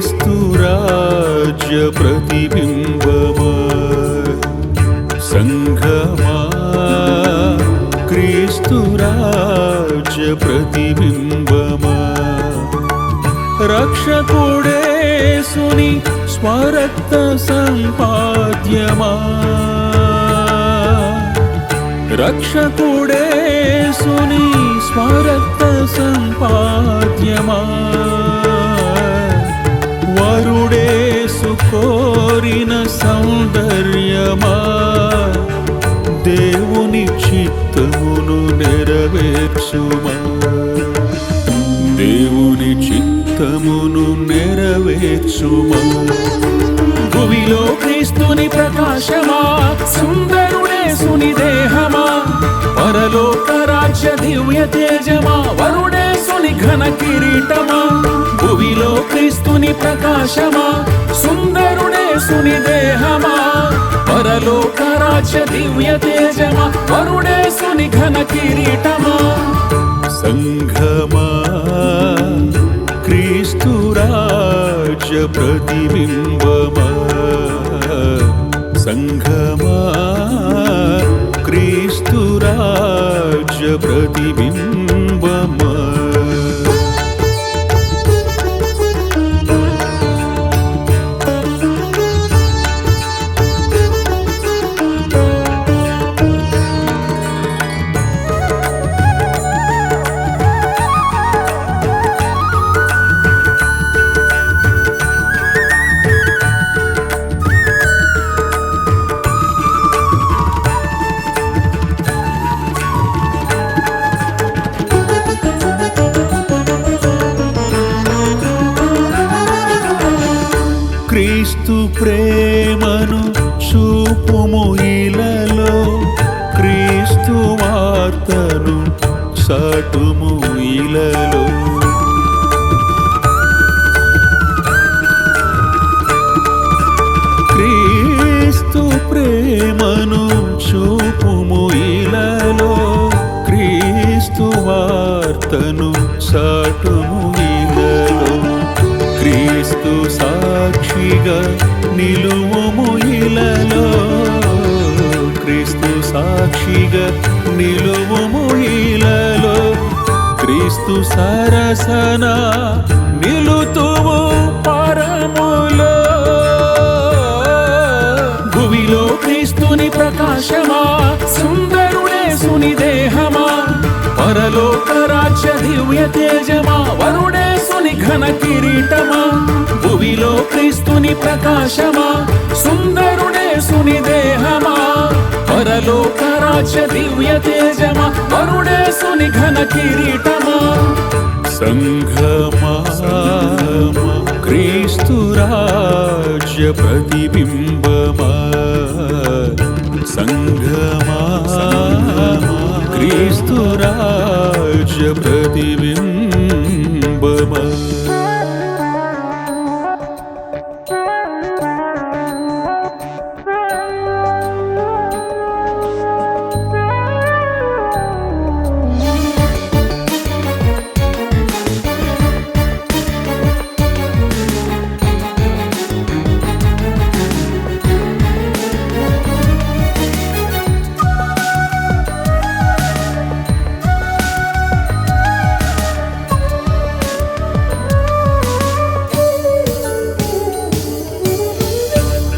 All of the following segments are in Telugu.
క్రీస్తు రాజ్య ప్రతిబింబమా సంఘమా క్రీస్తు రాజ్య ప్రతిబింబమా రక్షకుడేసుని స్వరక్త సంపాద్యమా రక్షకుడేసుని స్వరక్త సంపాద్యమా వరుడేసు కోరిన సౌందర్యమా దేవుని చిత్తమును నెరవేర్చుమా దేవుని చిత్తమును నెరవేర్చుమా భువిలో క్రీస్తుని ప్రకాశమా సుందరుడేసుని దేహమా పరలోక రాజ్య దివ్య తేజమా వరుడేసుని ఘన కిరీటమా భువిలో క్రీస్తుని ప్రకాశమా సుందరుడేసుని దేహమా పరలోక రాజ్య దివ్య తేజమా వరుడేసుని ఘన కిరీటమా సంఘమా క్రీస్తు రాజ్య ప్రతిబింబమా సంఘమా క్రీస్తు రాజ్య ప్రతిబింబమా క్రీస్తు ప్రేమను చూపుము ఇలలో క్రీస్తు వార్తను సాటుము ఇలలో క్రీస్తు ప్రేమను చూపుము ఇలలో క్రీస్తు వార్తను సాటుము ఇలలో క్రీస్తు సాక్షిగా నిలువుము ఇలలో క్రీస్తు సాక్షిగా నిలువుము ఇలలో క్రీస్తు సరసన నిలుతుము పరములో భువిలో క్రీస్తుని ప్రకాశమా సుందరుడేసుని దేహమా పరలోక రాజ్య దివ్య తేజమా వరుడేసుని ఘన కిరీటమా భువిలో క్రీస్తుని ప్రకాశమా సుందరుడేసుని దేహమా పరలోక రాజ్య దివ్య తేజమా వరుడేసుని ఘన కిరీటమా సంఘమా క్రీస్తు రాజ్య ప్రతిబింబమా సంఘమా క్రీస్తు రాజ్య ప్రతిబింబమా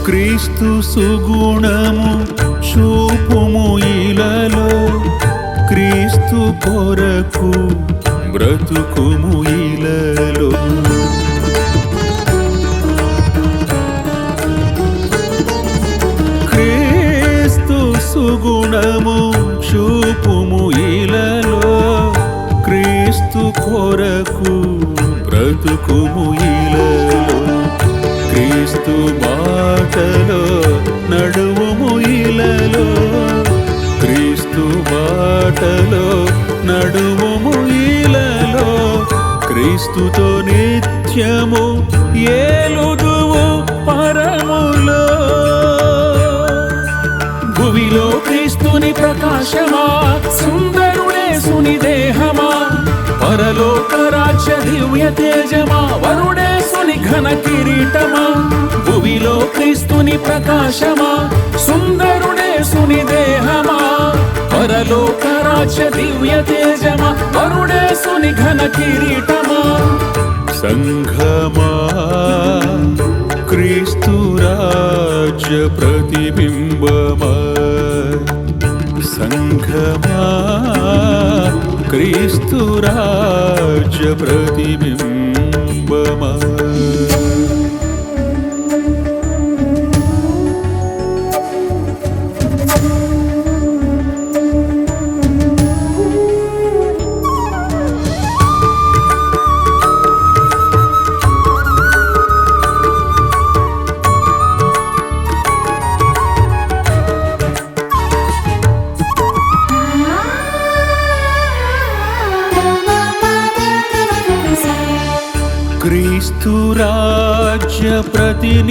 క్రీస్తు సుగుణము చూపుము ఇలలో క్రీస్తు కొరకు బ్రతుకుము ఇలలో క్రీస్తు సుగుణము చూపుము ఇలలో క్రీస్తు కొరకు బ్రతుకుము ఇలలో క్రీస్తు బాటలో నడువుము ఇలలో క్రీస్తు బాటలో నడువుము ఇలలో క్రీస్తుతో నిత్యము ఏలుదువు పరములో భువిలో క్రీస్తుని ప్రకాశమా సుందరుడేసుని దేహమా పరలోక రాజ్య దివ్య తేజమా వరుడేసుని ఘన కిరీటమా, భువిలో క్రీస్తుని ప్రకాశమా, సుందరుడేసుని దేహమా, పరలోక రాజ్య దివ్య తేజమా, వరుడేసుని ఘన కిరీటమా. సంఘమా, క్రీస్తు రాజ్య ప్రతిబింబమా, సంఘమా, క్రీస్తు రాజ్య ప్రతిబింబమా. క్రీస్తు రాజ్య ప్రతినిధివిలలో,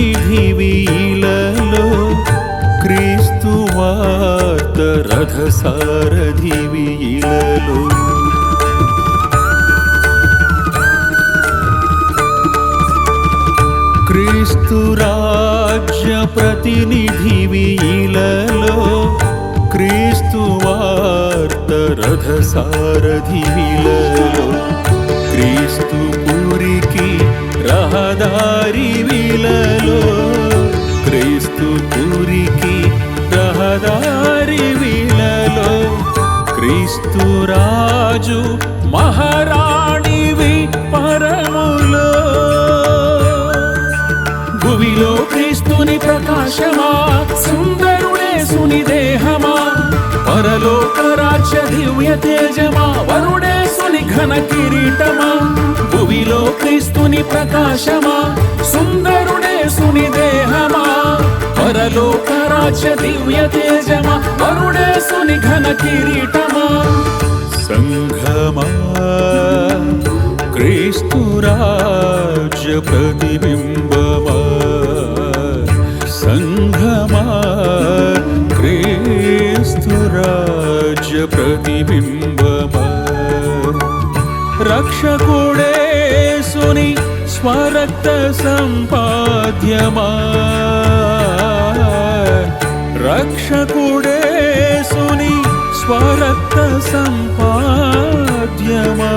క్రీస్తు వార్త రథ సారథివిలలో, క్రీస్తు రాజ్య ప్రతినిధివిలలో, క్రీస్తు వార్త రథ సారథివిలలో, క్రీస్తు పూరికి రహదారి విలలో, క్రీస్తు పూరికి రహదారి విలలో, క్రీస్తు రాజు మహారాణివి పరములో, భువిలో క్రీస్తుని ప్రకాశమా, సుందరుడేసుని దేహమా, పరలోక రాజ్య దివ్య తేజమా, వరుడేసుని ఘన కిరీటమా, భువిలో క్రీస్తుని ప్రకాశమా, సుందరుడేసుని దేహమా, పరలోక రాజ్య దివ్య తేజమా, వరుడేసుని ఘన కిరీటమా. సంఘమా, క్రీస్తు రాజ్య ప్రతిబింబమా, సంఘమా, క్రీస్తు రాజ్య ప్రతిబింబమా. రక్షకుడేసుని స్వరక్త సంపాద్యమా, రక్షకుడేసుని స్వరక్త సంపాద్యమా,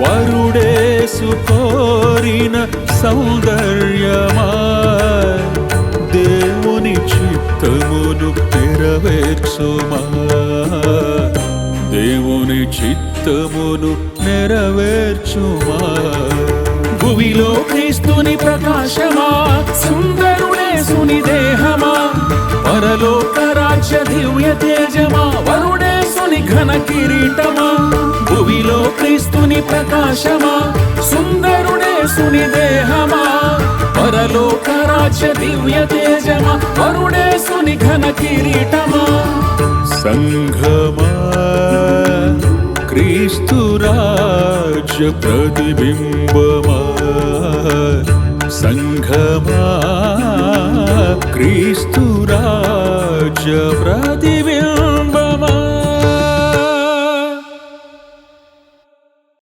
వరుడేసు కోరిన సౌందర్యమా, దేవుని చిత్తమును నెరవేర్చుమా, దేవుని చిత్తమును నెరవేర్చుమా. భువిలో క్రీస్తుని ప్రకాశమా, సుందరుడేసుని దేహమా, పరలోక రాజ్య దివ్య తేజమా, వరుడేసుని ఘన కిరీటమా, భువిలో క్రీస్తుని ప్రకాశమా, సుందరుడేసుని దేహమా, పరలోక రాజ్య దివ్య తేజమా, వరుడేసుని ఘన కిరీటమా. సంఘమా, క్రీస్తు రాజ్య ప్రతిబింబమా, సంఘమా, క్రీస్తు రాజ్య ప్రతిబింబమా.